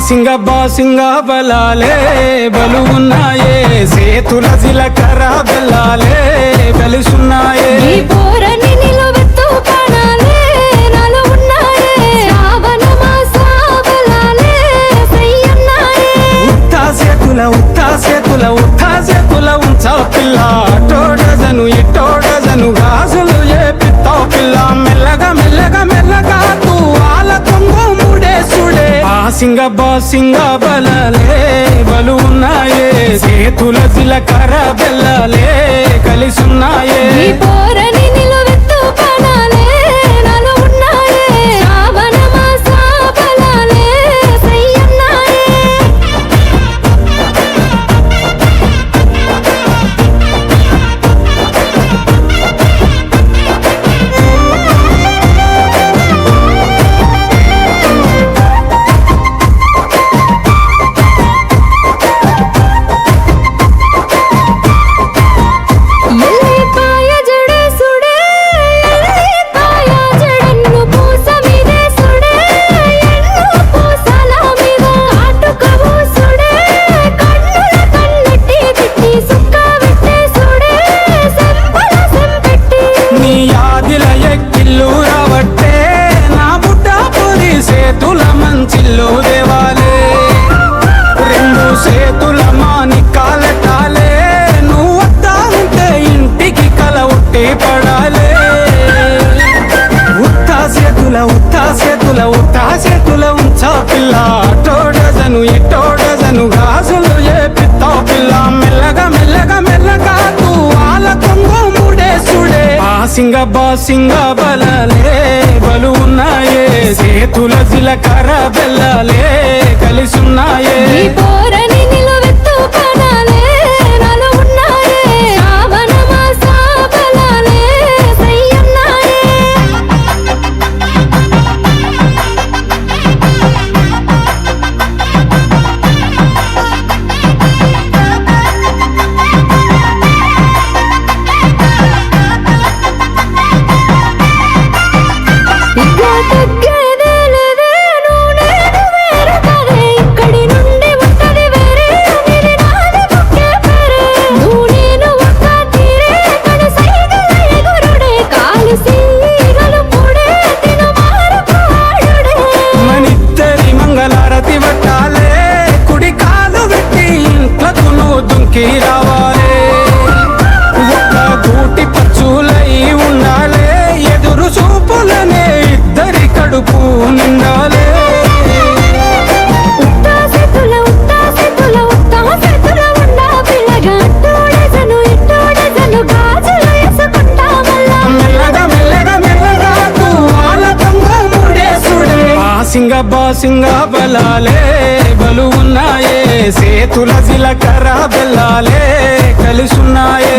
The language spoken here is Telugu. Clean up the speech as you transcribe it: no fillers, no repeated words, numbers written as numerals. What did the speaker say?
బాసింగ బలాలే బలు ఉన్నాయే సేతుల జీలకర్ర బెల్లాలే కలిసున్నాయే ఉత్తా సేతుల ఉంచా పిల్ల టోడజను ఇటోడజను గాజులు ఏ పిత్తావు పిల్ల మెల్లగా మెల్లగా మెల్లగా తూ ఆల కొంగు ముడేసుడే బాసింగ బలాలే బలు ఉన్నాయే సేతుల జీలకర్ర బెల్లాలే కలిసున్నాయే మంచిల్లు దేవాలే రెండు సేతుల మానికాలటాలే నువ్వు వద్దా ఉంటే ఇంటికి కల ఉట్టి పడాలే ఉత్తా సేతుల ఉంచా పిల్ల టోడజను ఇటోడజను గాజులు ఏ పిత్తావు పిల్ల మెల్లగా మెల్లగా మెల్లగా తూ ఆల కొంగు ముడేసుడే బాసింగ బలాలే బలు ఉన్నాయే సేతుల జీలకర్ర బెల్లాలే కలిసున్నాయే రావాలే ఒక్క గూటి పచ్చులై ఉండాలే ఎదురు చూపులనే ఇద్దరి కడుపు నిండాలే మెల్లగా మెల్లగా మెల్లగా తూ ఆల కొంగు ముడేసుడే బాసింగ బలాలే బలు ఉన్నాయే సేతుల జీలకర్ర బెల్లాలే కలిసున్నాయే